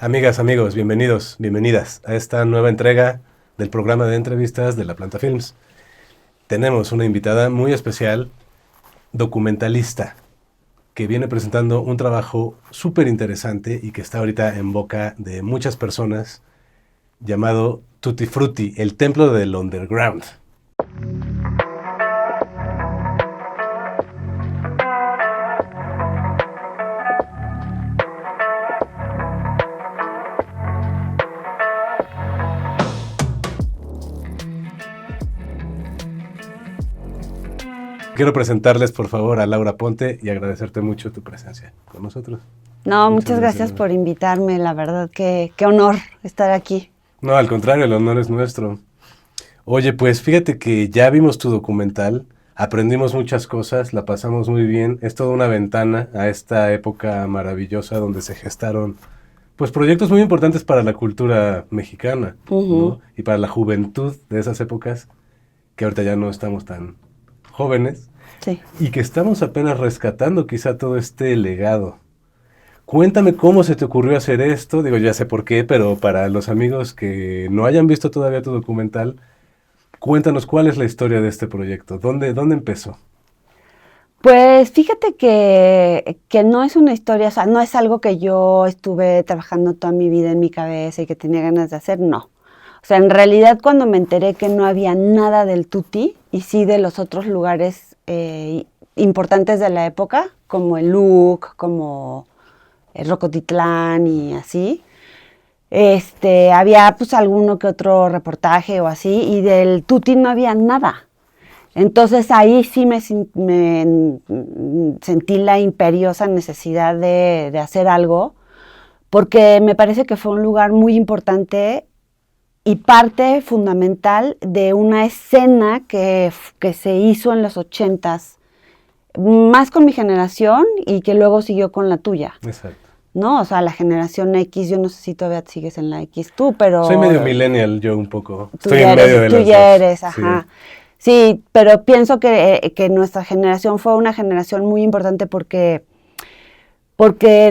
Amigas, amigos, bienvenidos, bienvenidas a esta nueva entrega del programa de entrevistas de La Planta Films. Tenemos una invitada muy especial, documentalista, que viene presentando un trabajo súper interesante y que está ahorita en boca de muchas personas, llamado Tutti Frutti, el templo del underground. Quiero presentarles, por favor, a Laura Ponte y agradecerte mucho tu presencia con nosotros. No, muchas gracias por invitarme, la verdad que qué honor estar aquí. No, al contrario, el honor es nuestro. Oye, pues fíjate que ya vimos tu documental, aprendimos muchas cosas, la pasamos muy bien, es toda una ventana a esta época maravillosa donde se gestaron pues proyectos muy importantes para la cultura mexicana, ¿no? Y para la juventud de esas épocas, que ahorita ya no estamos tan jóvenes, Sí. y que estamos apenas rescatando quizá todo este legado. Cuéntame cómo se te ocurrió hacer esto, digo, ya sé por qué, pero para los amigos que no hayan visto todavía tu documental, cuéntanos cuál es la historia de este proyecto, ¿dónde empezó? Pues fíjate que no es una historia, o sea, no es algo que yo estuve trabajando toda mi vida en mi cabeza y que tenía ganas de hacer, no. O sea, en realidad cuando me enteré que no había nada del Tuti y sí de los otros lugares importantes de la época, como el Luc, como el Rocotitlán y así, había pues alguno que otro reportaje o así, y del Tuti no había nada. Entonces ahí sí me sentí la imperiosa necesidad de hacer algo, porque me parece que fue un lugar muy importante y parte fundamental de una escena que se hizo en los 80s, más con mi generación y que luego siguió con la tuya. Exacto. ¿No? O sea, la generación X, yo no sé si todavía sigues en la X tú, pero... Soy medio millennial yo un poco, Tú estoy ya en medio de eres, tú las ya dos. eres, ajá. Sí, pero pienso que nuestra generación fue una generación muy importante porque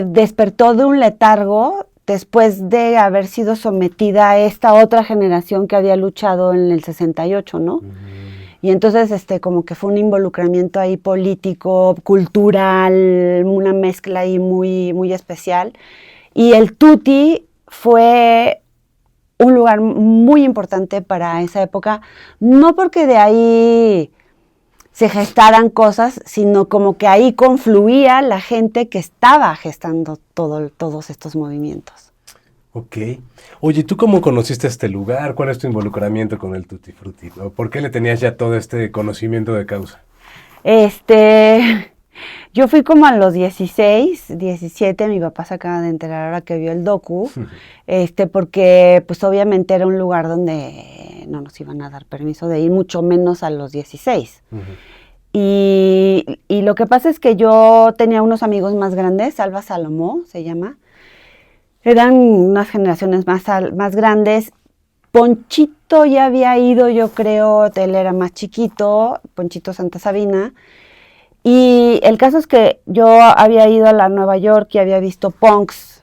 despertó de un letargo después de haber sido sometida a esta otra generación que había luchado en el 68, ¿no? Y entonces como que fue un involucramiento ahí político, cultural, una mezcla ahí muy, muy especial. Y el Tuti fue un lugar muy importante para esa época, no porque de ahí se gestaran cosas, sino como que ahí confluía la gente que estaba gestando todos estos movimientos. Ok. Oye, ¿tú cómo conociste este lugar? ¿Cuál es tu involucramiento con el Tutti Frutti? ¿O por qué le tenías ya todo este conocimiento de causa? Yo fui como a los 16, 17, mi papá se acaba de enterar ahora que vio el docu, porque pues obviamente era un lugar donde no nos iban a dar permiso de ir, mucho menos a los 16. Y lo que pasa es que yo tenía unos amigos más grandes, Alba Salomó se llama, eran unas generaciones más grandes. Ponchito ya había ido, yo creo, él era más chiquito, Ponchito Santa Sabina. Y el caso es que yo había ido a la Nueva York y había visto punks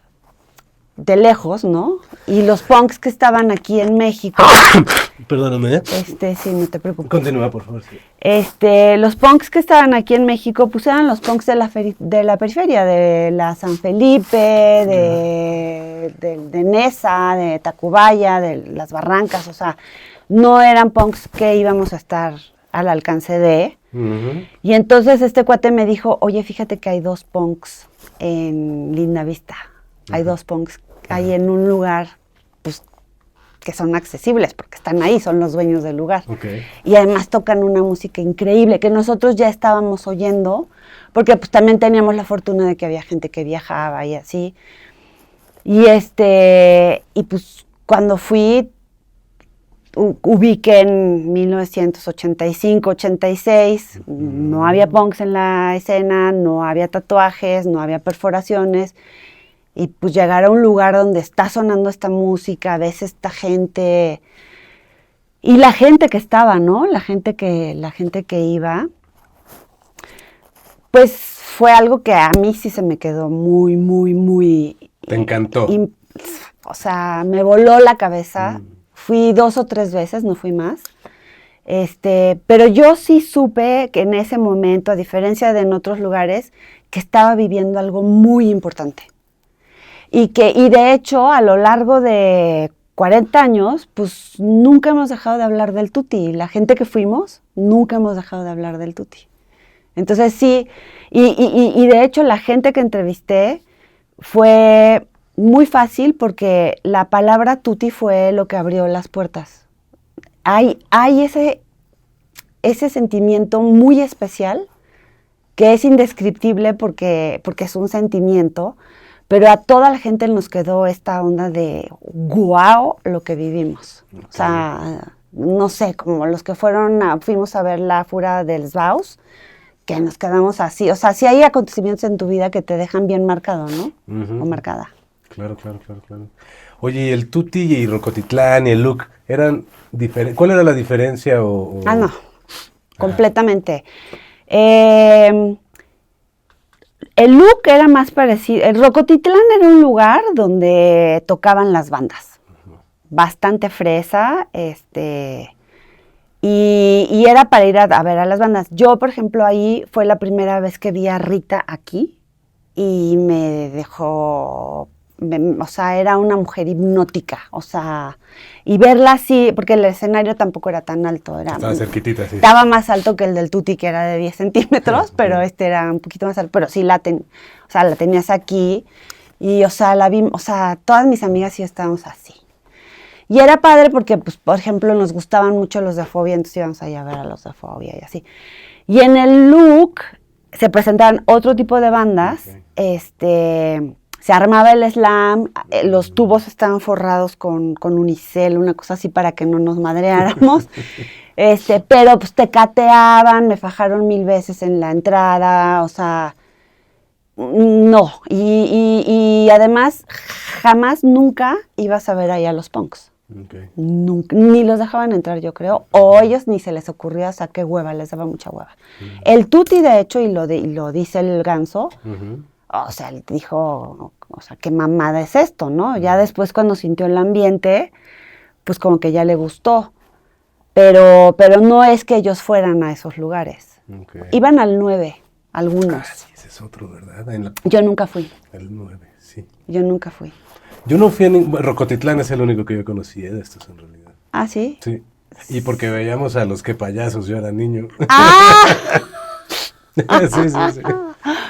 de lejos, ¿no? Y los punks que estaban aquí en México. Perdóname, ¿eh? Sí, no te preocupes. Continúa, por favor. Sí. Los punks que estaban aquí en México, pues eran los punks de la periferia, de la San Felipe, de Nesa, de Tacubaya, de las Barrancas, o sea, no eran punks que íbamos a estar al alcance de. Y entonces este cuate me dijo, oye, fíjate que hay 2 punks en Linda Vista. Hay 2 punks ahí en un lugar, pues, que son accesibles, porque están ahí, son los dueños del lugar. Okay. Y además tocan una música increíble, que nosotros ya estábamos oyendo, porque pues también teníamos la fortuna de que había gente que viajaba y así. Y pues cuando fui, ubiqué en 1985, 86, no había punks en la escena, no había tatuajes, no había perforaciones, y pues llegar a un lugar donde está sonando esta música, ves esta gente, y la gente que estaba, ¿no? La gente que iba, pues fue algo que a mí sí se me quedó muy, muy, muy... ¿Te encantó? o sea, me voló la cabeza. Fui 2 o 3 veces, no fui más. Pero yo sí supe que en ese momento, a diferencia de en otros lugares, que estaba viviendo algo muy importante. Y de hecho, a lo largo de 40 años, pues nunca hemos dejado de hablar del Tuti. La gente que fuimos, nunca hemos dejado de hablar del Tuti. Entonces sí, y de hecho la gente que entrevisté fue muy fácil porque la palabra Tuti fue lo que abrió las puertas. Hay ese sentimiento muy especial que es indescriptible porque es un sentimiento, pero a toda la gente nos quedó esta onda de guau lo que vivimos. Okay. O sea, no sé, como los que fuimos a ver la Fura del Sbaus, que nos quedamos así. O sea, sí hay acontecimientos en tu vida que te dejan bien marcado, ¿no? O marcada. Claro. Oye, ¿y el Tuti y Rocotitlán y el Look eran diferentes? ¿Cuál era la diferencia? No, completamente. El Look era más parecido. El Rocotitlán era un lugar donde tocaban las bandas. Bastante fresa, y era para ir a ver a las bandas. Yo, por ejemplo, ahí fue la primera vez que vi a Rita aquí y me dejó, o sea, era una mujer hipnótica, o sea, y verla así, porque el escenario tampoco era tan alto. Estaba cerquitita, sí. Estaba más alto que el del Tuti, que era de 10 centímetros, pero era un poquito más alto, pero sí la tenías aquí, y, o sea, todas mis amigas y yo estábamos así. Y era padre porque, pues, por ejemplo, nos gustaban mucho los de Fobia, entonces íbamos allá a ver a los de Fobia y así. Y en el Look se presentaban otro tipo de bandas, se armaba el slam, los tubos estaban forrados con unicel, una cosa así para que no nos madreáramos, pero pues te cateaban, me fajaron 1000 veces en la entrada, o sea, no, y además jamás, nunca ibas a ver ahí a los punks. Okay. Nunca, ni los dejaban entrar, yo creo, o ellos ni se les ocurría, o sea, qué hueva, les daba mucha hueva. El Tuti, de hecho, y lo dice el Ganso, o sea, él dijo, o sea, qué mamada es esto, ¿no? Ya después cuando sintió el ambiente, pues como que ya le gustó, pero no es que ellos fueran a esos lugares. Okay. Iban al 9, algunos. Sí, ese es otro, ¿verdad? Yo nunca fui. El 9, sí. Yo nunca fui. Yo no fui a Rocotitlán, es el único que yo conocí de estos en realidad. ¿Ah, sí? Sí. Y porque veíamos a los que payasos, yo era niño. ¡Ah! sí.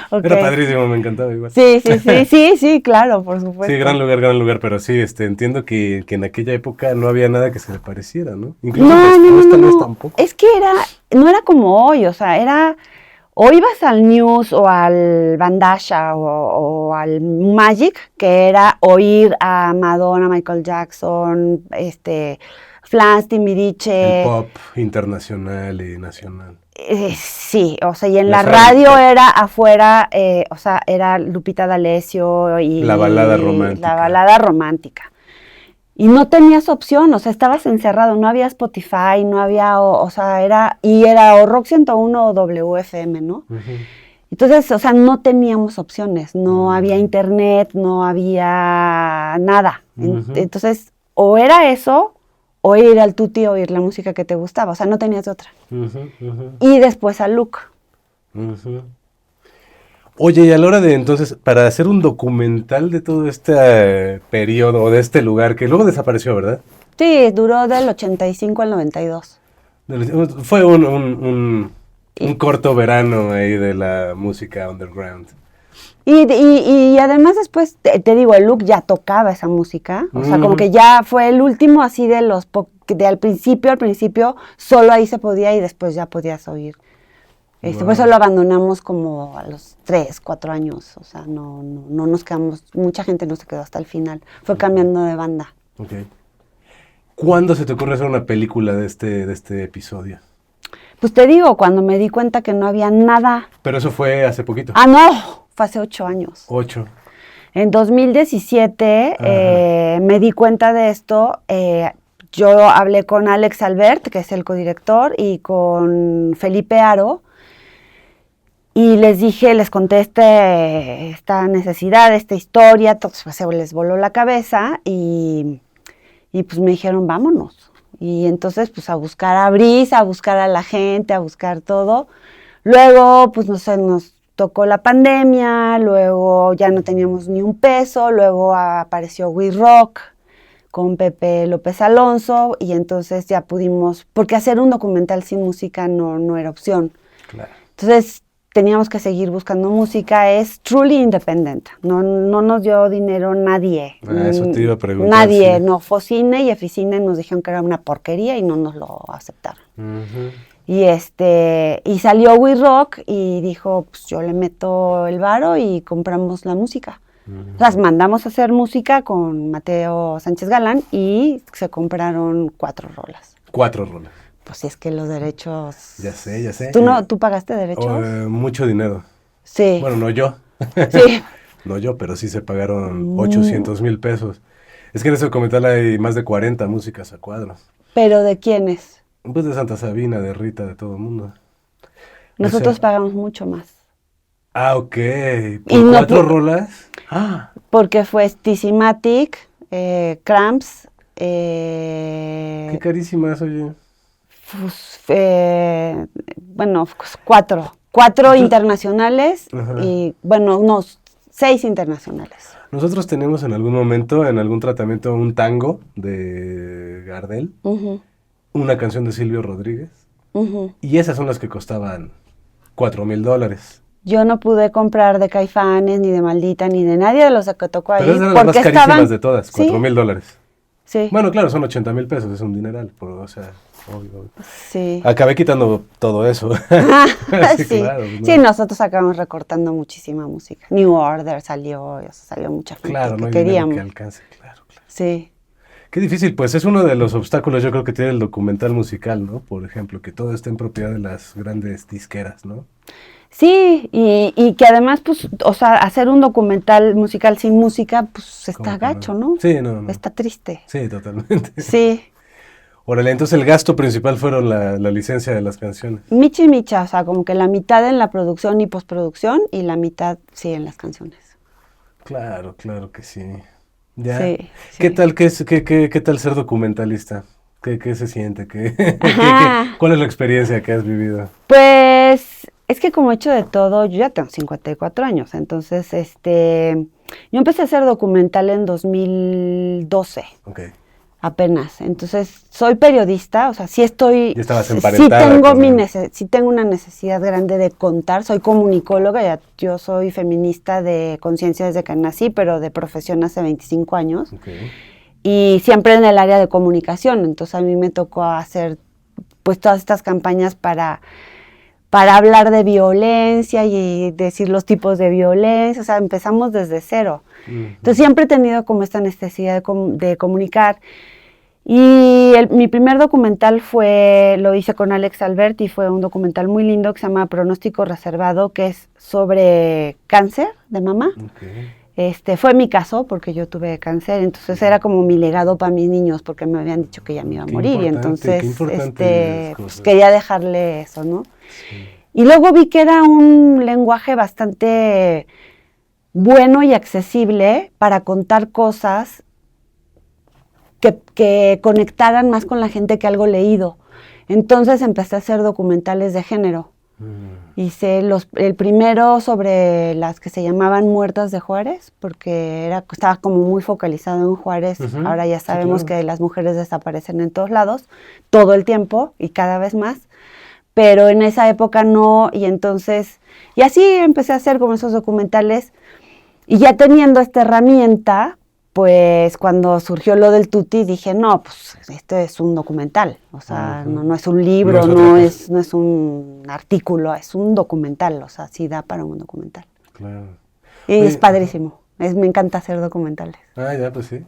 Okay. Era padrísimo, me encantaba igual. Sí, claro, por supuesto. Sí, gran lugar, pero sí, entiendo que en aquella época no había nada que se le pareciera, ¿no? Incluso después tal vez tampoco. Es que no era como hoy, o sea, o ibas al News o al Bandasha o al Magic, que era oír a Madonna, Michael Jackson, Flans, Timbiriche. El pop internacional y nacional. Sí, o sea, y en la radio era afuera, o sea, era Lupita D'Alessio y... La balada romántica. La balada romántica. Y no tenías opción, o sea, estabas encerrado, no había Spotify, no había, o sea, era o Rock 101 o WFM, ¿no? Entonces, o sea, no teníamos opciones, no había internet, no había nada. Entonces, o era eso, o ir al Tuti o oír la música que te gustaba, o sea, no tenías otra. Y después al Look. Oye, y a la hora de entonces, para hacer un documental de todo este periodo, o de este lugar, que luego desapareció, ¿verdad? Sí, duró del 85 al 92. Fue un corto verano ahí de la música underground. Y además después, te digo, el Look ya tocaba esa música, o sea, como que ya fue el último así de al principio, solo ahí se podía y después ya podías oír. Por eso lo abandonamos como a los 3, 4 años, o sea, no nos quedamos, mucha gente no se quedó hasta el final, fue cambiando de banda. Okay. ¿Cuándo se te ocurre hacer una película de este episodio? Pues te digo, cuando me di cuenta que no había nada. Pero eso fue hace poquito. No, fue hace 8 años. 8. En 2017 me di cuenta de esto. Yo hablé con Alex Albert, que es el codirector, y con Felipe Aro. Y les conté esta necesidad, esta historia, entonces pues, se les voló la cabeza y pues me dijeron, vámonos. Y entonces pues a buscar a Brisa, a buscar a la gente, a buscar todo. Luego pues no sé, nos tocó la pandemia, luego ya no teníamos ni un peso, luego apareció We Rock con Pepe López Alonso y entonces ya pudimos, porque hacer un documental sin música no era opción. Claro. Entonces teníamos que seguir buscando música, es truly independent, no nos dio dinero nadie. Eso te iba a preguntar. Nadie, sí. no, Focine y Eficine nos dijeron que era una porquería y no nos lo aceptaron. Uh-huh. Y salió We Rock y dijo, pues yo le meto el varo y compramos la música. Uh-huh. Las mandamos a hacer música con Mateo Sánchez Galán y se compraron 4 rolas. 4 rolas. Pues es que los derechos... Ya sé. ¿Tú pagaste derechos? Mucho dinero. Sí. Bueno, no yo. Sí. No yo, pero sí se pagaron 800,000 pesos. Es que en ese documental hay más de 40 músicas a cuadros. ¿Pero de quiénes? Pues de Santa Sabina, de Rita, de todo el mundo. Nosotros pagamos mucho más. Ah, ok. Y ¿Por no 4 rolas? Ah. Porque fue Stisimatic, Cramps, Qué carísimas, oye. bueno, 4. 4 internacionales y, bueno, unos 6 internacionales. Nosotros tenemos en algún momento, en algún tratamiento, un tango de Gardel, una canción de Silvio Rodríguez, y esas son las que costaban $4,000. Yo no pude comprar de Caifanes, ni de Maldita, ni de nadie de los que tocó ahí. Pero esas eran las más carísimas de todas, ¿Sí? $4,000. Sí. Bueno, claro, son 80,000 pesos, es un dineral, pero, o sea, obvio. Sí. Acabé quitando todo eso. Sí, claro, ¿no? Sí, nosotros acabamos recortando muchísima música. New Order salió mucha gente Claro, que no hay queríamos. dinero que alcance, claro. Sí. Qué difícil, pues es uno de los obstáculos yo creo que tiene el documental musical, ¿no? Por ejemplo, que todo esté en propiedad de las grandes disqueras, ¿no? Sí, y que además, pues, o sea, hacer un documental musical sin música, pues está gacho, ¿no? Sí, no. Está triste. Sí, totalmente. Sí. Órale, entonces el gasto principal fueron la licencia de las canciones. Micha y micha, o sea, como que la mitad en la producción y postproducción y la mitad, sí, en las canciones. Claro que sí. Ya. Sí, ¿Qué sí. tal, qué tal ser documentalista? ¿Qué se siente? ¿Cuál es la experiencia que has vivido? Pues es que como he hecho de todo, yo ya tengo 54 años, entonces yo empecé a hacer documental en 2012, Ok. apenas. Entonces soy periodista, o sea, sí estoy, Ya estabas sí emparentada tengo con sí tengo una necesidad grande de contar. Soy comunicóloga, yo soy feminista de conciencia desde que nací, pero de profesión hace 25 años. Okay. Y siempre en el área de comunicación. Entonces a mí me tocó hacer pues todas estas campañas para hablar de violencia y decir los tipos de violencia, o sea, empezamos desde cero. Entonces siempre he tenido como esta necesidad de comunicar. Y mi primer documental lo hice con Alex Albert y fue un documental muy lindo que se llama Pronóstico Reservado, que es sobre cáncer de mama. Okay. Fue mi caso porque yo tuve cáncer, entonces era como mi legado para mis niños porque me habían dicho que ya me iba a morir y entonces pues quería dejarle eso, ¿no? Sí. Y luego vi que era un lenguaje bastante bueno y accesible para contar cosas que conectaran más con la gente que algo leído. Entonces empecé a hacer documentales de género. Hice el primero sobre las que se llamaban Muertas de Juárez, porque estaba como muy focalizado en Juárez. Ahora ya sabemos que las mujeres desaparecen en todos lados, todo el tiempo y cada vez más. Pero en esa época no, y entonces, y así empecé a hacer como esos documentales, y ya teniendo esta herramienta, pues cuando surgió lo del Tuti, dije, no, pues esto es un documental, o sea, no es un libro, no es un artículo, es un documental, o sea, sí da para un documental. Claro. Y es padrísimo, me encanta hacer documentales. Ah, ya, pues sí.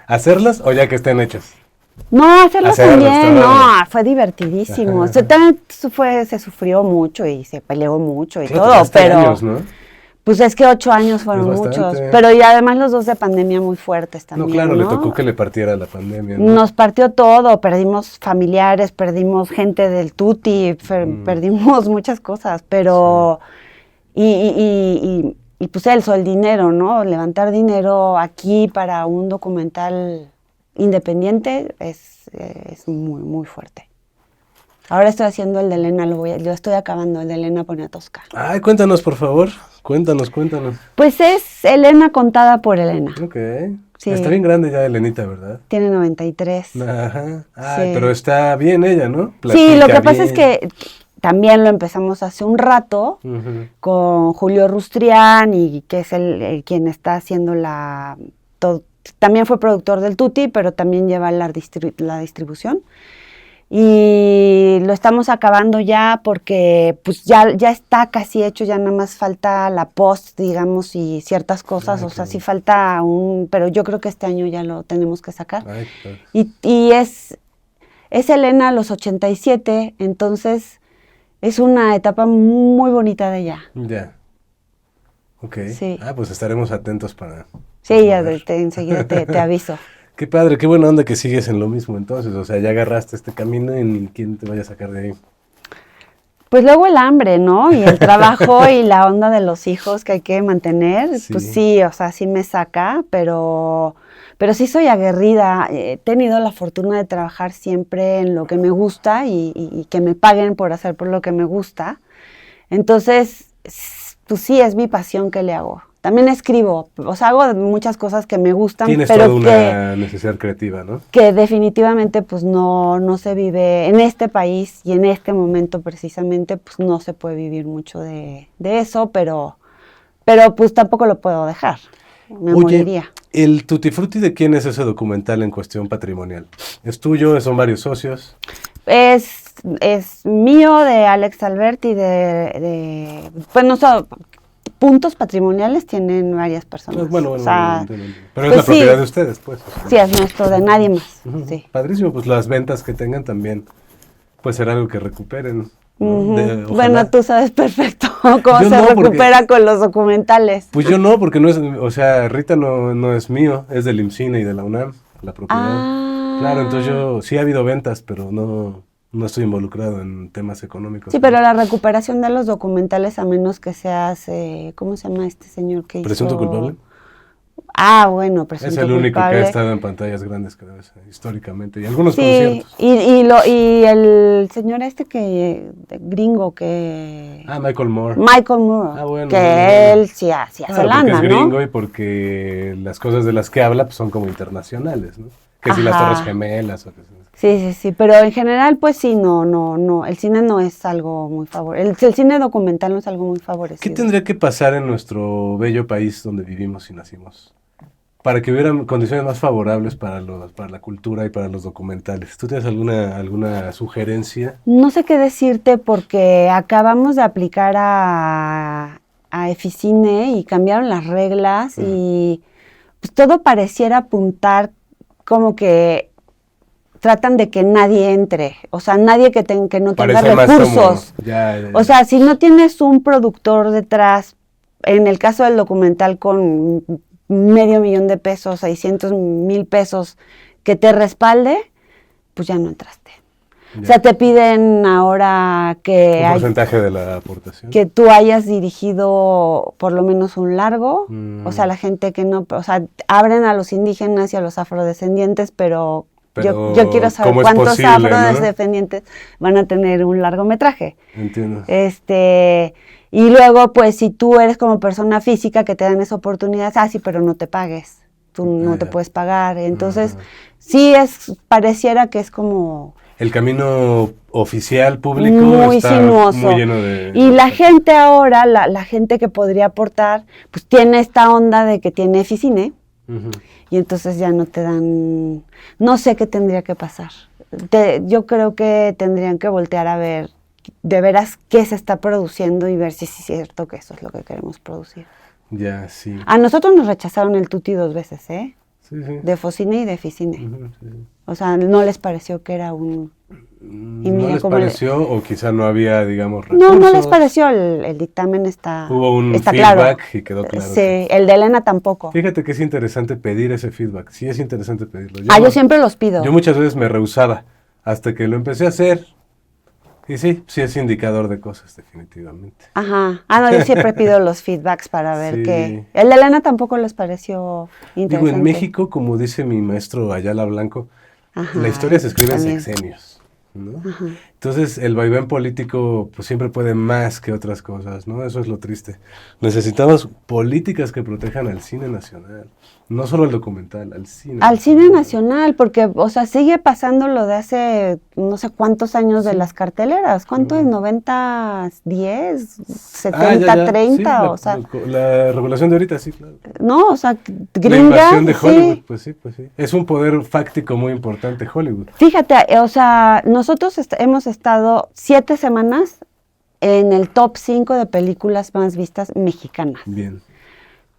¿Hacerlos o ya que estén hechos? No, hacerlo también, fue divertidísimo. O sea, también se sufrió mucho y se peleó mucho y todo, pero años, ¿no? Pues es que 8 años fueron muchos, pero y además los 2 de pandemia muy fuertes también, No, claro, le tocó que le partiera la pandemia, ¿no? Nos partió todo, perdimos familiares, perdimos gente del Tuti, perdimos muchas cosas, pero Y pues eso, el dinero, ¿no? Levantar dinero aquí para un documental independiente es muy, muy fuerte. Ahora estoy haciendo el de Elena, yo estoy acabando el de Elena Poniatowska. Ay, cuéntanos, por favor. Cuéntanos. Pues es Elena contada por Elena. Ok. Sí. Está bien grande ya Elenita, ¿verdad? Tiene 93. Ajá. Ay, Sí. pero está bien ella, ¿no? Sí, lo que Platica pasa es bien. que también lo empezamos hace un rato Ujú. con Julio Rustrián, y que es el quien está haciendo también fue productor del Tutti, pero también lleva la distribución. Y lo estamos acabando ya porque pues ya está casi hecho, ya nada más falta la post, digamos, y ciertas cosas. Ay, O sea, qué sí bueno. falta pero yo creo que este año ya lo tenemos que sacar. Ay, qué padre. Y es Elena a los 87, entonces es una etapa muy bonita de ella. Ya. Ok. Sí. Ah, pues estaremos atentos para Sí, ya ver. enseguida te aviso. Qué padre, qué buena onda que sigues en lo mismo entonces. O sea, ya agarraste este camino y ni quién te vaya a sacar de ahí. Pues luego el hambre, ¿no? Y el trabajo y la onda de los hijos que hay que mantener, pues Sí. sí, o sea, sí me saca, pero sí soy aguerrida. He tenido la fortuna de trabajar siempre en lo que me gusta y que me paguen por hacer por lo que me gusta. Entonces, pues sí, es mi pasión que le hago. También escribo, o sea, hago muchas cosas que me gustan, Tienes pero toda una necesidad creativa, ¿no? que definitivamente pues no se vive en este país y en este momento precisamente, pues no se puede vivir mucho de eso, pero pues tampoco lo puedo dejar, me Oye, moriría. ¿el Tutti Frutti de quién es ese documental en cuestión patrimonial? ¿Es tuyo? ¿Son varios socios? Es mío, de Alex Alberti, pues no sé, puntos patrimoniales tienen varias personas. Bueno, O sea, entiendo. Pero es pues la sí, propiedad de ustedes, pues. O sea. sí, es nuestro, de nadie más. Ujú. Sí. Padrísimo, pues las ventas que tengan también, pues será algo que recuperen, ¿no? Ujú. Ojalá. Bueno, tú sabes perfecto cómo Yo se no, recupera con los documentales. Pues yo no, porque no es, o sea, Rita no es mío, es del IMCINE y de la UNAM, la propiedad. Claro, entonces Ah, yo, sí ha habido ventas, pero no estoy involucrado en temas económicos. sí, pero la recuperación de los documentales, a menos que seas, ¿cómo se llama este señor que ¿Presunto culpable? hizo? Ah, bueno, Es presunto el único que ha culpable. estado en pantallas grandes, creo, históricamente, y algunos Sí, conciertos. y el señor gringo Ah, Michael Moore. Michael Moore, Ah, bueno, que él sí hace Claro, porque lana, es ¿no? gringo y porque las cosas de las que habla pues, son como internacionales, ¿no? Que si las Torres Ajá. Gemelas o que Sí, pero en general, pues sí, no, el cine no es algo muy favorecido, el cine documental no es algo muy ¿Qué favorecido. tendría que pasar en nuestro bello país donde vivimos y nacimos para que hubieran condiciones más favorables para la cultura y para los documentales? ¿Tú tienes alguna sugerencia? No sé qué decirte porque acabamos de aplicar a Eficine y cambiaron las reglas y pues todo pareciera apuntar como que tratan de que nadie entre, o sea, nadie que no tenga Parece más como recursos. ya. O sea, si no tienes un productor detrás, en el caso del documental con $500,000, 600,000 pesos, que te respalde, pues ya no entraste. Ya. O sea, te piden ahora Un porcentaje de la aportación. que tú hayas dirigido por lo menos un largo, o sea, la gente que no, o sea, abren a los indígenas y a los afrodescendientes, pero yo quiero saber ¿cómo es cuántos posible, afrodescendientes van a tener un largometraje. Entiendo. Y luego, pues, si tú eres como persona física que te dan esa oportunidad, sí, pero no te pagues, tú no te puedes pagar. Entonces, sí pareciera que es como El camino oficial, público, muy está sinuoso. muy lleno de... Y la gente ahora, la gente que podría aportar, pues tiene esta onda de que tiene Eficine, y entonces ya no te dan, no sé qué tendría que pasar. Yo creo que tendrían que voltear a ver de veras qué se está produciendo y ver si es cierto que eso es lo que queremos producir. Ya, sí. A nosotros nos rechazaron el Tutti 2 veces, ¿eh? Sí. De Focine y de Eficine. Sí. O sea, no les pareció que era un... ¿No les pareció o quizá no había, digamos, recursos? No les pareció, el dictamen está Hubo un está feedback claro. y quedó claro. Sí, el de Elena tampoco. Fíjate que es interesante pedir ese feedback, sí es interesante pedirlo. Yo siempre los pido. Yo muchas veces me rehusaba, hasta que lo empecé a hacer Y sí, sí es indicador de cosas, definitivamente. Ajá. Ah, no, yo siempre pido los feedbacks para ver Sí. qué. El de Elena tampoco les pareció Digo, en interesante. México, como dice mi maestro Ayala Blanco, la Ajá, historia se escribe en también. sexenios, ¿no? Ajá. Entonces, el vaivén político pues siempre puede más que otras cosas, ¿no? Eso es lo triste. Necesitamos políticas que protejan al cine nacional, no solo al documental, al cine Al cine nacional. nacional, porque, o sea, sigue pasando lo de hace no sé cuántos años de Sí. las carteleras. ¿Cuánto es? Mm. ¿90, 10, Ah, 70, ya. Sí, 30? O sea, la regulación de ahorita, sí, claro. no, o sea, La gringa, invasión de Hollywood, sí. pues sí, pues sí. Es un poder fáctico muy importante Hollywood. Fíjate, o sea, nosotros hemos estado 7 semanas en el top 5 de películas más vistas mexicanas. Bien.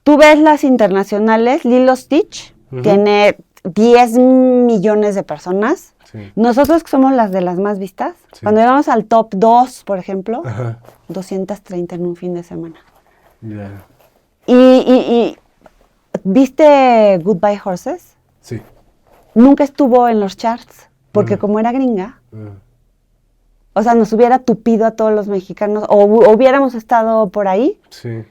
Tú ves las internacionales, Lilo Stitch Ujú. tiene 10 millones de personas. Sí. Nosotros que somos las de las más vistas, Sí. cuando llegamos al top 2, por ejemplo, Ajá. 230 en un fin de semana. Ya. Y ¿viste Goodbye Horses? Sí. Nunca estuvo en los charts, porque Ujú. como era gringa, Ah, o sea, nos hubiera tupido a todos los mexicanos, o hubiéramos estado por ahí, sí.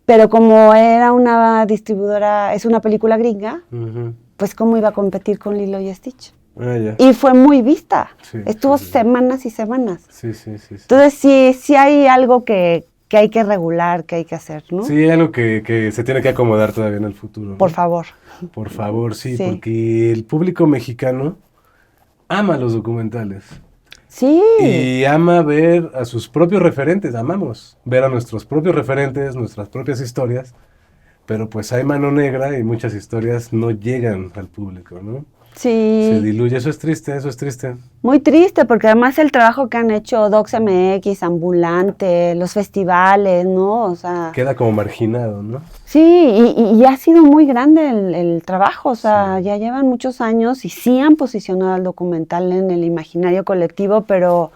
pero como era una distribuidora, es una película gringa, Ujú. pues cómo iba a competir con Lilo y Stitch. Ah, ya. Y fue muy vista. Sí, Estuvo sí, sí. semanas y semanas. Sí, sí, sí, sí. Entonces sí hay algo que hay que regular, que hay que hacer, ¿no? Sí, hay algo que se tiene que acomodar todavía en el futuro, ¿no? Por favor. Por favor, sí, Sí. porque el público mexicano ama los documentales Sí. y ama ver a sus propios referentes, amamos ver a nuestros propios referentes, nuestras propias historias, pero pues hay mano negra y muchas historias no llegan al público, ¿no? Se Sí. diluye, eso es triste, eso es triste. Muy triste, porque además el trabajo que han hecho Docs MX, Ambulante, los festivales, ¿no? O sea, Queda como marginado, ¿no? sí, y ha sido muy grande el trabajo, o sea, Sí. ya llevan muchos años y sí han posicionado al documental en el imaginario colectivo, pero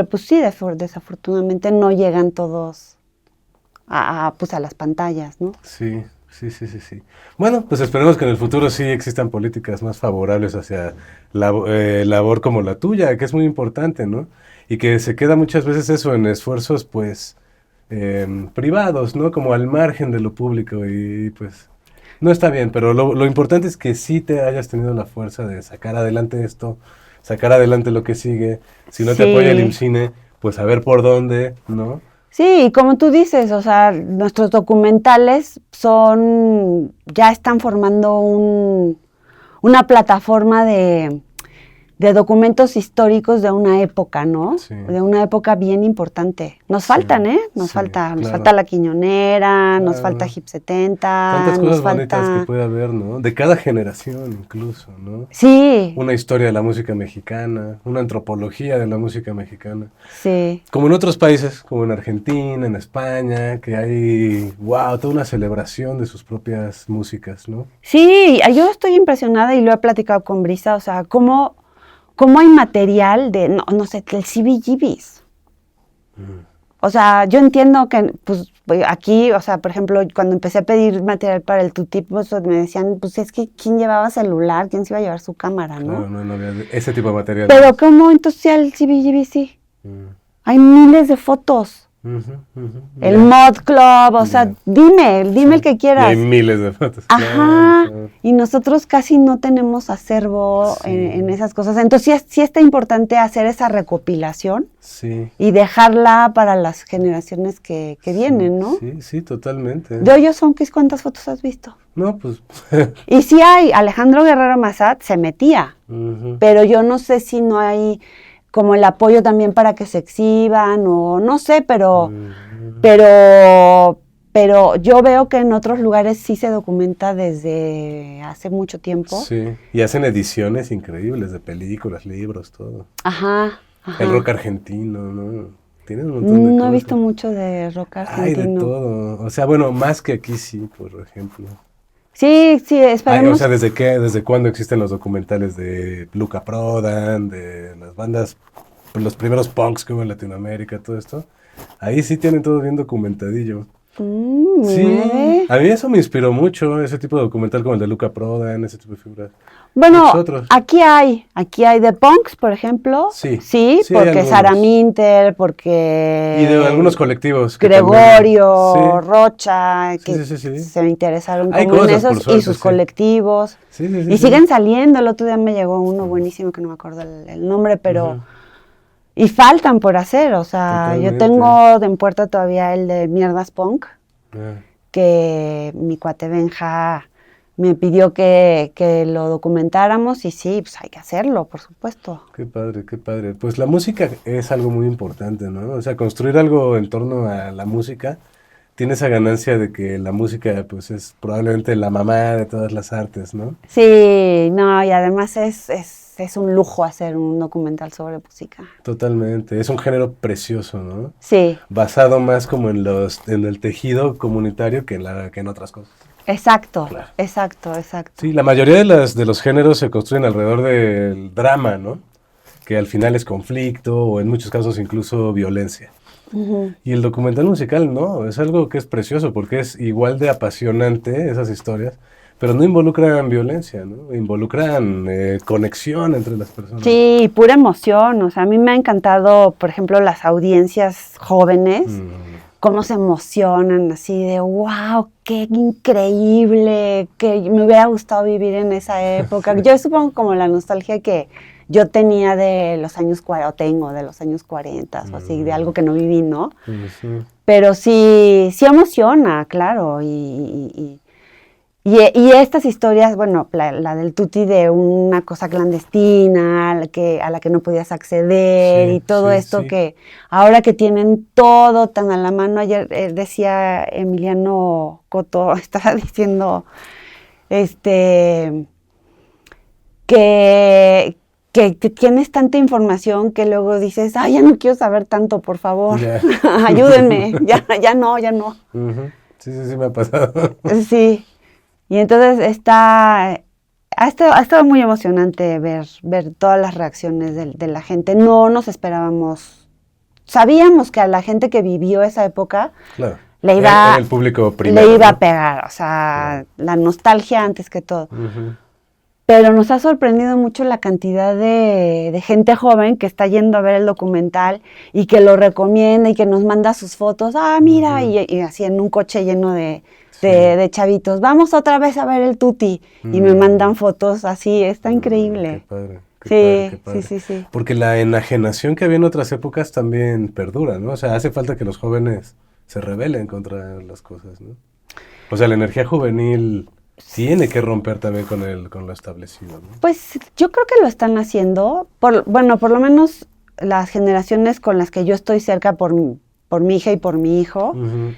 pues sí, desafortunadamente no llegan todos pues a las pantallas, ¿no? Sí, sí, sí, sí, sí. Bueno, pues esperemos que en el futuro sí existan políticas más favorables hacia la labor como la tuya, que es muy importante, ¿no? Y que se queda muchas veces eso en esfuerzos, pues, privados, ¿no? Como al margen de lo público y pues no está bien, pero lo importante es que sí te hayas tenido la fuerza de sacar adelante esto, sacar adelante lo que sigue. Si no te apoya el Sí. IMCINE, pues a ver por dónde, ¿no? Sí, y como tú dices, o sea, nuestros documentales ya están formando una plataforma de documentos históricos de una época, ¿no? Sí. De una época bien importante. Nos Sí, faltan, ¿eh? Nos sí, falta claro. La Quiñonera, nos Claro. falta Hip 70, Tantas nos cosas bonitas que falta... puede haber, ¿no? De cada generación incluso, ¿no? Sí, Una historia de la música mexicana, una antropología de la música mexicana. sí. Como en otros países, como en Argentina, en España, que hay, wow, toda una celebración de sus propias músicas, ¿no? Sí, yo estoy impresionada y lo he platicado con Brisa, o sea, cómo hay material de, no sé, del CBGBs. O sea, yo entiendo que, pues, aquí, o sea, por ejemplo, cuando empecé a pedir material para el Tutip, pues, me decían, pues, es que ¿quién llevaba celular? ¿Quién se iba a llevar su cámara, no? Claro, no había ese tipo de material. Pero ¿cómo entonces ya el CBGB sí? Mm. Hay miles de fotos. Ujú, ujú, El ya. Mod Club, o sea, Ya. dime el que Y quieras. hay miles de fotos. Ajá, Claro. y nosotros casi no tenemos acervo Sí. en esas cosas. Entonces sí está importante hacer esa recopilación Sí. y dejarla para las generaciones que vienen, ¿no? Sí, sí, totalmente. De Hoyos Funkis, ¿cuántas fotos has visto? No, pues. Y sí hay, Alejandro Guerrero Massat se metía, Ujú. pero yo no sé si no hay como el apoyo también para que se exhiban o no sé, pero yo veo que en otros lugares sí se documenta desde hace mucho tiempo. Sí, y hacen ediciones increíbles de películas, libros, todo. Ajá, ajá. El rock argentino, ¿no? Tienen un montón de No he cosas. visto mucho de rock Hay de argentino. todo. O sea, bueno, más que aquí sí, por ejemplo. Sí, Ay, o esperemos. sea, ¿desde cuándo existen los documentales de Luca Prodan, de las bandas, pues, los primeros punks que hubo en Latinoamérica, todo esto? Ahí sí tienen todo bien documentadillo. Sí, 9. a mí eso me inspiró mucho, ese tipo de documental como el de Luca Prodan, ese tipo de figuras. Bueno, Muchos otros. aquí hay de punks, por ejemplo. Sí, Sí, sí hay porque algunos. Sara Minter, Y de algunos porque colectivos que Gregorio, también. Rocha, Sí, que sí, sí, sí, sí. se interesaron Hay como en cosas, por esos, y suerte, sus sí. colectivos. Sí, sí, sí, Y sí. siguen saliendo. El otro día me llegó uno buenísimo que no me acuerdo el nombre, pero... Ujú. Y faltan por hacer, o sea, yo Totalmente. tengo en puerta todavía el de Mierdas Punk, Ah, que mi cuate Benja me pidió que lo documentáramos y sí, pues hay que hacerlo, por supuesto. qué padre, qué padre. Pues la música es algo muy importante, ¿no? O sea, construir algo en torno a la música tiene esa ganancia de que la música, pues, es probablemente la mamá de todas las artes, ¿no? Sí, no, y además es un lujo hacer un documental sobre música. Totalmente. Es un género precioso, ¿no? Sí, Basado más como en el tejido comunitario que en otras cosas. exacto, Claro. exacto, exacto. Sí, la mayoría de los géneros se construyen alrededor del drama, ¿no? Que al final es conflicto o en muchos casos incluso violencia. Ujú. Y el documental musical no, es algo que es precioso porque es igual de apasionante esas historias, pero no involucran violencia, ¿no? Involucran conexión entre las personas. Sí, pura emoción, o sea, a mí me ha encantado, por ejemplo, las audiencias jóvenes, Mm, cómo se emocionan así de, wow, qué increíble, que me hubiera gustado vivir en esa época. Yo supongo como la nostalgia que yo tenía de los años 40, o tengo de los años 40, o así, de algo que no viví, ¿no? ujú. Pero sí, sí emociona, claro, y estas historias, bueno, la del Tuti de una cosa clandestina, a la que no podías acceder y Sí, todo sí, esto sí. que ahora que tienen todo tan a la mano, ayer decía Emiliano Coto, estaba diciendo, este, que, que tienes tanta información que luego dices, ay, ya no quiero saber tanto, por favor, Ya. ayúdenme, ya no, ya no. Ujú. Sí, sí, sí, me ha pasado. Sí. Y entonces ha estado muy emocionante ver todas las reacciones de la gente. No nos esperábamos, sabíamos que a la gente que vivió esa época Claro. le Era iba, el público le primero, iba a ¿no? pegar, o sea, Claro. la nostalgia antes que todo. Ujú. Pero nos ha sorprendido mucho la cantidad de gente joven que está yendo a ver el documental y que lo recomienda y que nos manda sus fotos. Ah, mira, Ujú. y así en un coche lleno Sí. de chavitos. Vamos otra vez a ver el Tuti. Y me mandan fotos así. Está Qué increíble. padre, qué padre, qué Sí, sí, padre. sí, sí. Porque la enajenación que había en otras épocas también perdura, ¿no? O sea, hace falta que los jóvenes se rebelen contra las cosas, ¿no? O sea, la energía juvenil tiene que romper también con lo establecido, ¿no? Pues yo creo que lo están haciendo. Bueno, por lo menos las generaciones con las que yo estoy cerca por mi hija y por mi hijo. Ujú.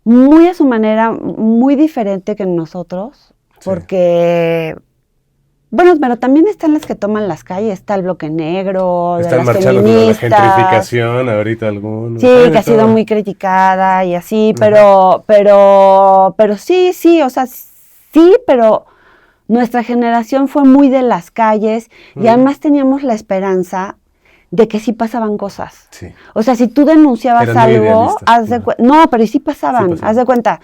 Muy a su manera, muy diferente que nosotros, Sí. porque, bueno, pero también están las que toman las calles, está el bloque negro, de Están las marchando contra la feministas, gentrificación ahorita algunos. sí, Hay que de ha sido todo. muy criticada y así, Ajá. pero sí, sí, o sea, sí, pero nuestra generación fue muy de las calles y además teníamos la esperanza de que sí pasaban cosas. Sí. O sea, si tú denunciabas Eran muy algo, idealistas. Ajá. no, pero sí Sí pasaban, haz pasaban. de cuenta.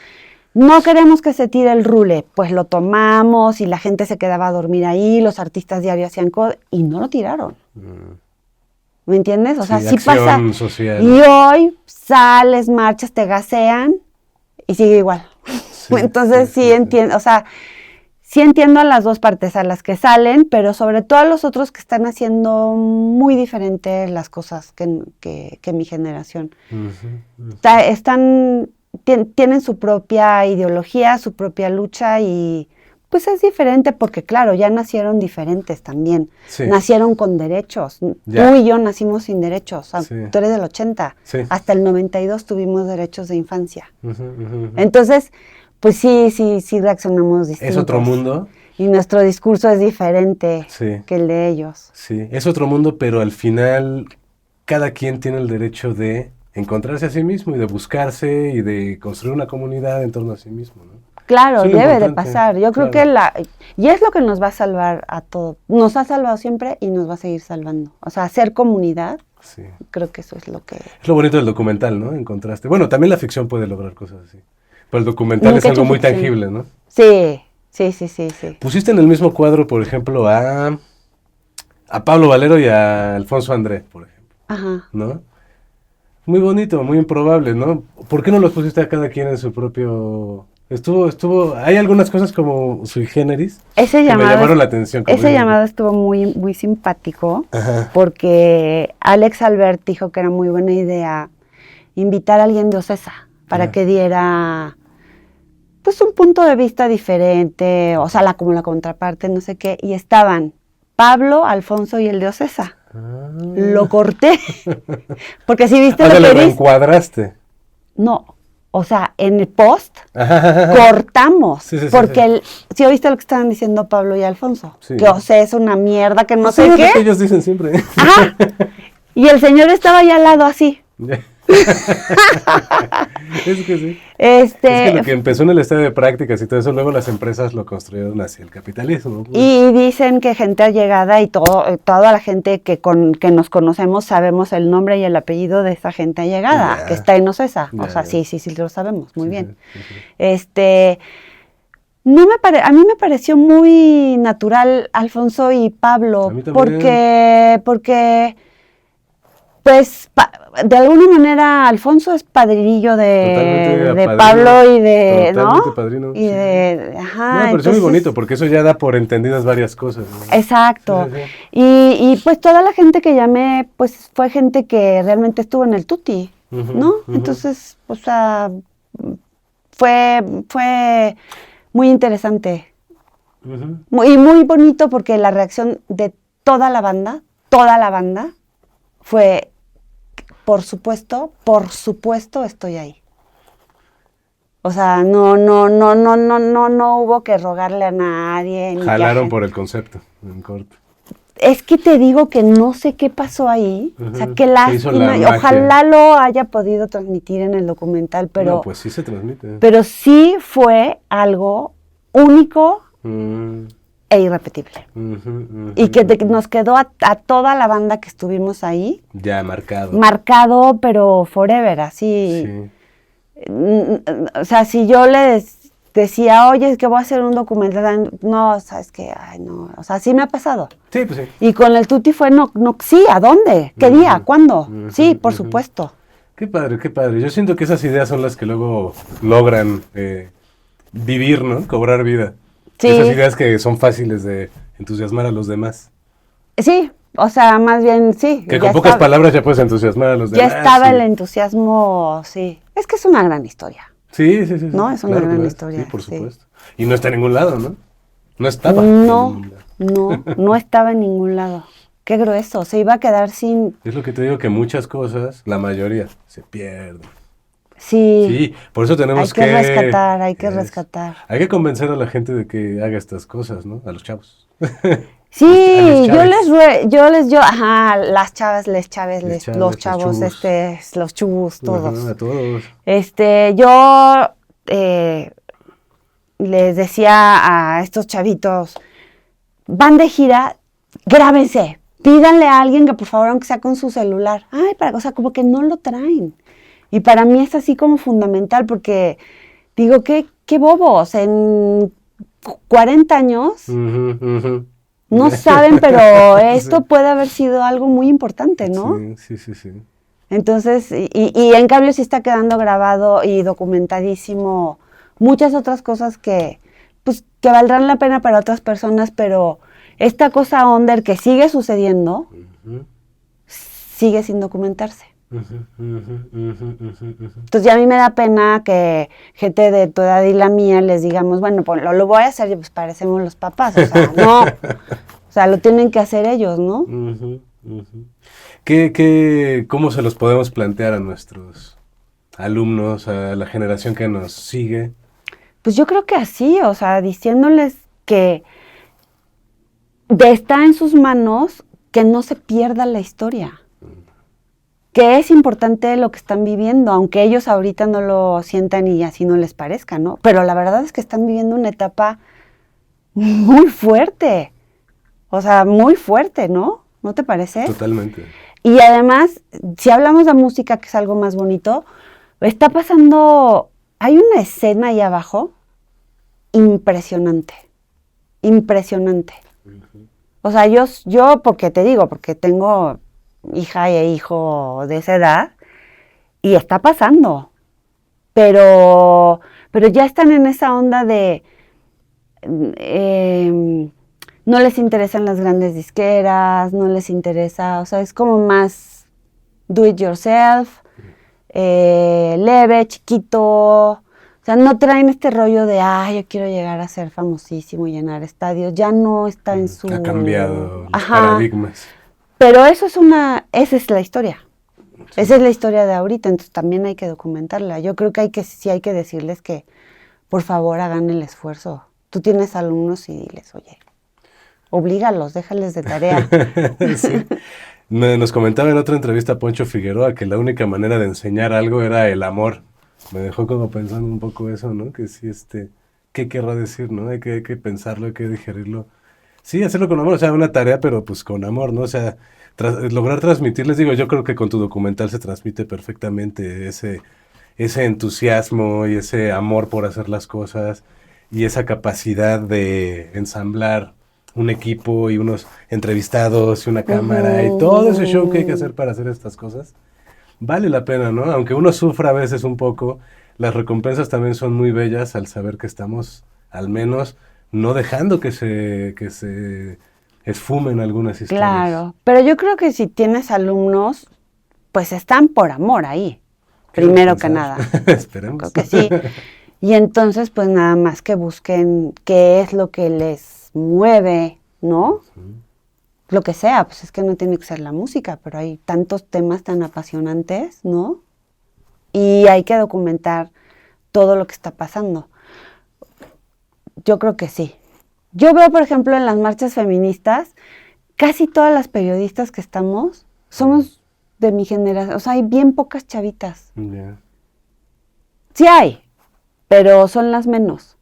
No queremos que se tire el rule, pues lo tomamos y la gente se quedaba a dormir ahí, los artistas diarios hacían cosas y no lo tiraron. Mm. ¿Me entiendes? O sea, Sí, sí pasa. acción social. Y hoy sales, marchas, te gasean y sigue igual. Sí, Entonces sí, sí sí, sí. entiendo, o sea, sí entiendo a las dos partes, a las que salen, pero sobre todo a los otros que están haciendo muy diferente las cosas que mi generación. Ujú, ujú. Tienen su propia ideología, su propia lucha y pues es diferente porque claro, ya nacieron diferentes también. Sí. Nacieron con derechos. Ya. Tú y yo nacimos sin derechos. Sí. Tú eres del 80. Sí. Hasta el 92 tuvimos derechos de infancia. Ujú, ujú, ujú. Entonces, pues sí reaccionamos distintos. Es otro mundo. Y nuestro discurso es diferente Sí. que el de ellos. Sí, es otro mundo, pero al final cada quien tiene el derecho de encontrarse a sí mismo y de buscarse y de construir una comunidad en torno a sí mismo, ¿no? Claro, Eso es lo debe de importante, pasar. Yo creo claro. que y es lo que nos va a salvar a todos. Nos ha salvado siempre y nos va a seguir salvando. O sea, hacer comunidad Sí. Creo que eso es lo que... Es lo bonito del documental, ¿no? En contraste. Bueno, también la ficción puede lograr cosas así. Pero el documental Nunca es he algo hecho muy ficción. tangible, ¿no? Sí, sí, sí, sí, sí. Pusiste en el mismo cuadro, por ejemplo, a Pablo Valero y a Alfonso André, por ejemplo, Ajá. ¿no? Muy bonito, muy improbable, ¿no? ¿Por qué no los pusiste a cada quien en su propio... Hay algunas cosas como sui generis Ese que me llamado, llamaron la atención. Como ese dices, llamado estuvo muy, muy simpático ajá, porque Alex Albert dijo que era muy buena idea invitar a alguien de Ocesa para ajá. que diera pues un punto de vista diferente, o sea, como la contraparte, no sé qué, y estaban Pablo, Alfonso y el de Ocesa. Ah. Lo corté, porque si viste O lo sea, que lo dice, reencuadraste. no, o sea, en el post Ajá. cortamos, Sí, sí, sí, porque ¿sí oíste lo que estaban diciendo Pablo y Alfonso? Sí. Que Ocesa es una mierda, que no Pues sé sí, es qué. lo que ellos dicen siempre. Ajá. Y el señor estaba allá al lado así. Es que sí. Es que Este, lo que empezó en el estadio de prácticas y todo eso, luego las empresas lo construyeron hacia el capitalismo, pues. y dicen que gente allegada y toda la gente que nos conocemos sabemos el nombre y el apellido de esa gente allegada, Ya. que está en Ocesa. O Ya, sea, ya. sí, lo sabemos, muy Sí, bien. sí, sí, sí. A mí me pareció muy natural Alfonso y Pablo, A mí también. porque pues de alguna manera Alfonso es padrinillo Totalmente de padrino. Pablo y de, ¿no? Totalmente padrino. Y Sí, sí. No, me ajá, pareció muy entonces, bonito porque eso ya da por entendidas varias cosas, ¿no? exacto. Sí, sí, sí. Y pues toda la gente que llamé, pues fue gente que realmente estuvo en el Tuti, ¿no? Ujú. Entonces, o sea, fue muy interesante. Ujú. Y muy bonito porque la reacción de toda la banda, fue, por supuesto, estoy ahí. O sea, no hubo que rogarle a nadie. Ni Jalaron por el concepto, en corto. Es que te digo que no sé qué pasó ahí. Ujú. O sea, qué Se hizo la lástima. magia. Ojalá lo haya podido transmitir en el documental, No, pues sí se transmite. pero sí fue algo único Mm, e irrepetible. ujú, Y que ujú. nos quedó a toda la banda que estuvimos ahí, Ya marcado. marcado, pero forever, así. Sí. O sea, si yo les decía, oye, es que voy a hacer un documental, no, sabes que, ay, no, o sea, sí me ha pasado. Sí, pues sí. Y con el Tuti fue, no, sí, ¿a dónde? ¿Qué día? ¿Cuándo? Sí, por Ujú. supuesto. Qué padre, qué padre. Yo siento que esas ideas son las que luego logran vivir, ¿no? Cobrar vida. Sí. Esas ideas que son fáciles de entusiasmar a los demás. Sí, o sea, más bien, sí. Que con pocas palabras ya puedes entusiasmar a los ya demás. estaba Sí. el entusiasmo, sí. Es que es una gran historia. Sí, sí, sí. ¿No? Sí. Es una Claro que gran lo es. historia, Sí, por sí. supuesto. Y no está en ningún lado, ¿no? No estaba en ningún lado. No estaba en ningún lado. Qué grueso, se iba a quedar sin... Es lo que te digo, que muchas cosas, la mayoría, se pierden. Sí, Sí, por eso tenemos hay que rescatar, hay que es- rescatar. Hay que convencer a la gente de que haga estas cosas, ¿no? A los chavos. Sí, A los chaves. ajá, las chavas, les chaves, Les chaves, los les chavos, chus. los chubus, todos. Ajá, a todos. Yo les decía a estos chavitos, van de gira, grábense, pídanle a alguien que por favor, aunque sea con su celular. Ay, o sea, como que no lo traen. Y para mí es así como fundamental porque digo, qué bobos, en 40 años Ujú, ujú. no saben, pero Sí. esto puede haber sido algo muy importante, ¿no? Sí, sí, sí, sí. Entonces, y en cambio sí está quedando grabado y documentadísimo muchas otras cosas pues, que valdrán la pena para otras personas, pero esta cosa under que sigue sucediendo, Ujú, sigue sin documentarse. ujú, ujú, ujú, ujú, ujú. Entonces ya a mí me da pena que gente de tu edad y la mía les digamos, bueno, pues lo voy a hacer y pues parecemos los papás, o sea, no, o sea, lo tienen que hacer ellos, ¿no? Ujú, ujú. ¿Cómo se los podemos plantear a nuestros alumnos, a la generación que nos sigue? Pues yo creo que así, o sea, diciéndoles que está en sus manos que no se pierda la historia, que es importante lo que están viviendo, aunque ellos ahorita no lo sientan y así no les parezca, ¿no? Pero la verdad es que están viviendo una etapa muy fuerte, o sea, muy fuerte, ¿no? ¿No te parece? Totalmente. Y además, si hablamos de música, que es algo más bonito, está pasando, hay una escena ahí abajo impresionante, impresionante. O sea, yo porque te digo, porque tengo hija e hijo de esa edad, y está pasando, pero ya están en esa onda de no les interesan las grandes disqueras, no les interesa, o sea, es como más do it yourself, leve, chiquito, o sea, no traen este rollo de, yo quiero llegar a ser famosísimo y llenar estadios, ya no está en su... Ha cambiado los paradigmas. Pero esa es la historia. Sí. Esa es la historia de ahorita, entonces también hay que documentarla. Yo creo que sí hay que decirles que, por favor, hagan el esfuerzo. Tú tienes alumnos y diles, oye, oblígalos, déjales de tarea. Sí. Nos comentaba en otra entrevista Poncho Figueroa que la única manera de enseñar algo era el amor. Me dejó como pensando un poco eso, ¿no? Que sí, ¿qué querrá decir, no? Hay que pensarlo, hay que digerirlo. Sí, hacerlo con amor, o sea, una tarea, pero pues con amor, ¿no? O sea, lograr transmitirles, digo, yo creo que con tu documental se transmite perfectamente ese entusiasmo y ese amor por hacer las cosas y esa capacidad de ensamblar un equipo y unos entrevistados y una cámara y todo ese show que hay que hacer para hacer estas cosas. Vale la pena, ¿no? Aunque uno sufra a veces un poco, las recompensas también son muy bellas al saber que estamos, al menos, no dejando que se esfumen algunas historias. Claro, pero yo creo que si tienes alumnos, pues están por amor ahí, primero que nada. Esperemos. Creo que sí. Y entonces, pues nada más que busquen qué es lo que les mueve, ¿no? Sí. Lo que sea, pues es que no tiene que ser la música, pero hay tantos temas tan apasionantes, ¿no? Y hay que documentar todo lo que está pasando. Yo creo que sí. Yo veo, por ejemplo, en las marchas feministas, casi todas las periodistas que estamos somos de mi generación. O sea, hay bien pocas chavitas. Yeah. Sí hay, pero son las menos.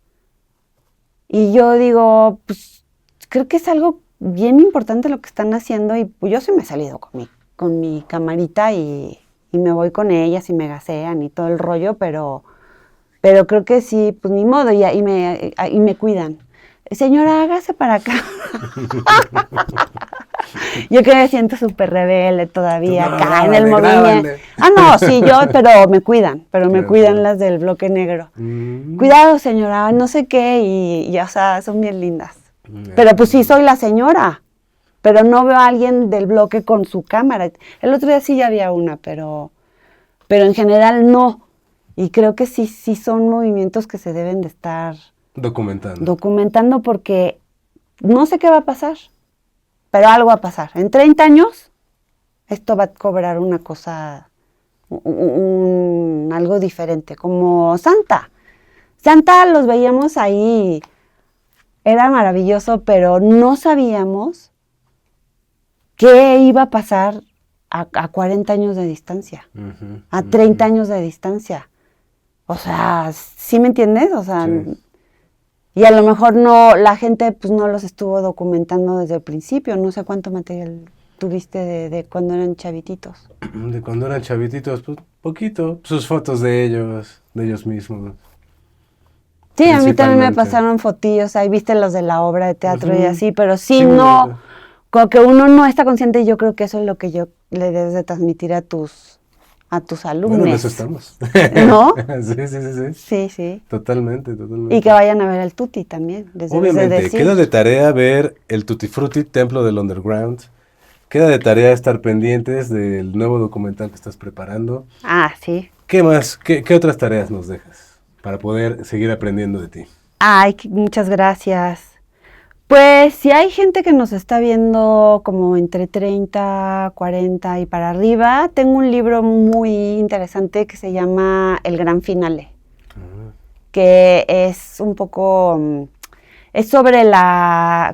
Y yo digo, pues, creo que es algo bien importante lo que están haciendo. Y pues, yo sí me he salido con mi camarita y me voy con ellas y me gasean y todo el rollo, pero creo que sí, pues ni modo, y me cuidan. Señora, hágase para acá. Yo que me siento súper rebelde todavía acá en el movimiento. No, sí, pero me cuidan, las del bloque negro. Cuidado, señora, no sé qué, y o sea, son bien lindas. Pero pues sí, soy la señora, pero no veo a alguien del bloque con su cámara. El otro día sí ya había una, pero en general no. Y creo que sí son movimientos que se deben de estar documentando porque no sé qué va a pasar, pero algo va a pasar. En 30 años, esto va a cobrar una cosa, algo diferente, como Santa. Santa los veíamos ahí, era maravilloso, pero no sabíamos qué iba a pasar a 40 años de distancia, a 30 años de distancia. O sea, ¿sí me entiendes? O sea, sí. Y a lo mejor no, la gente pues no los estuvo documentando desde el principio. No sé cuánto material tuviste de cuando eran chavititos. De cuando eran chavititos, pues poquito. Sus fotos de ellos mismos. Sí, a mí también me pasaron fotillos. Ahí viste los de la obra de teatro y así, pero sí no, como que uno no está consciente y yo creo que eso es lo que yo le debes de transmitir a tus alumnos. Bueno, en eso estamos. ¿No? Sí. Sí. Totalmente. Y que vayan a ver el Tutti también. Obviamente, queda de tarea ver el Tutti Frutti, Templo del Underground. Queda de tarea estar pendientes del nuevo documental que estás preparando. Sí. ¿Qué más? ¿Qué otras tareas nos dejas para poder seguir aprendiendo de ti? Muchas gracias. Pues si hay gente que nos está viendo como entre 30, 40 y para arriba, tengo un libro muy interesante que se llama El Gran Finale, que es un poco, es sobre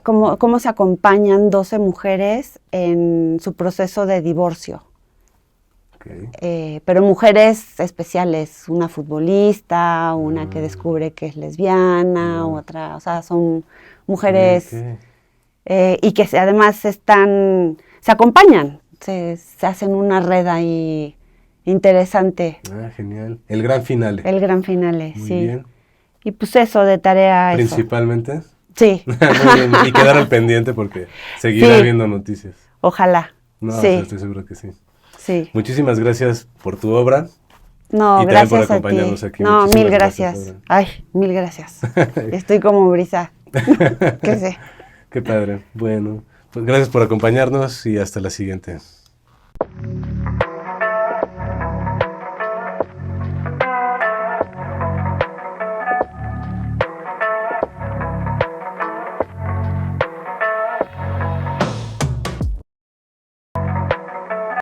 cómo se acompañan 12 mujeres en su proceso de divorcio. Okay. Pero mujeres especiales, una futbolista, una que descubre que es lesbiana, otra, o sea, son mujeres y que además se acompañan se hacen una red ahí interesante. Ah, genial. El gran finale. El gran finale, Muy sí. bien. Y pues eso, de tarea, eso. Principalmente. Sí, Muy bien. Y quedar al pendiente porque seguirá Sí. habiendo noticias. ojalá. No, o Sí, sea, estoy seguro que sí. sí. Muchísimas gracias por tu obra. No, Y también por gracias a ti. acompañarnos aquí. No, Muchísimas mil gracias, gracias. Laura. Ay, mil gracias. Estoy como brisa. ¿Qué sé? Qué padre. Bueno, pues gracias por acompañarnos y hasta la siguiente.